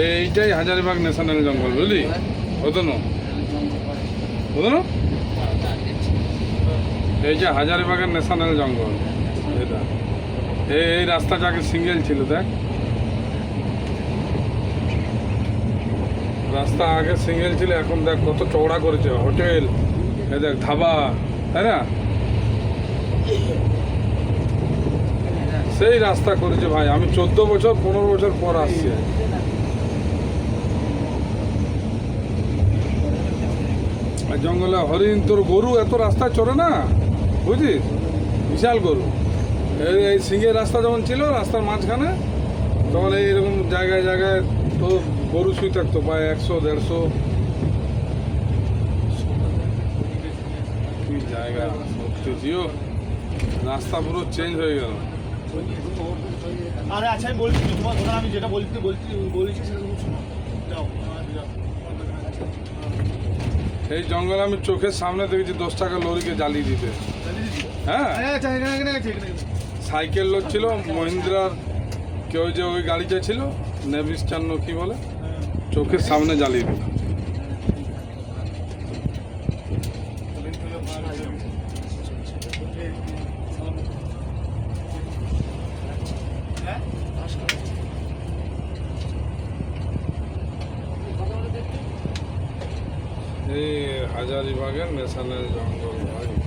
এইটাই হাজারিবাগ ন্যাশনাল জঙ্গল, বুঝলি? হতো না, হতো না, এই যে হাজারিবাগের ন্যাশনাল জঙ্গল, এটা এই রাস্তাটা আগে সিঙ্গেল ছিল, দেখ রাস্তা আগে সিঙ্গেল ছিল, এখন দেখ কত চওড়া করেছে, হোটেল, এই দেখ ধাবা, তাই না? সেই রাস্তা করেছে ভাই, আমি 14 বছর 15 বছর পর আসছি। জঙ্গলে হরিণ, তোর গরু এত রাস্তায় চড়ে না, বুঝিস, বিশাল গরু। এই সিঙ্গের রাস্তা যখন ছিল, রাস্তার মাঝখানে, তখন এইরকম জায়গায় জায়গায় তো গরু শুয়ে থাকতো, প্রায় 100-150। কি জায়গা সত্যি, জিও রাস্তা পুরো চেঞ্জ হয়ে গেল। আরে আচ্ছা, আমি বলছি তোমার কথা, আমি যেটা বলছি সেটা তুমি শোনো। যাও। এই জঙ্গলে আমি চোখের সামনে দেখেছি 10 টাকা লরিকে জ্বালিয়ে দিতে। হ্যাঁ, আচ্ছা, এখানে সাইকেল লোক ছিল মহিন্দ্রার, কেউ যে ওই গাড়িটা ছিল নেভিস্টান্ন কি বলে, চোখের সামনে জ্বালিয়ে দিল। এই হাজারিবাগের ন্যাশনাল জঙ্গল ভাই।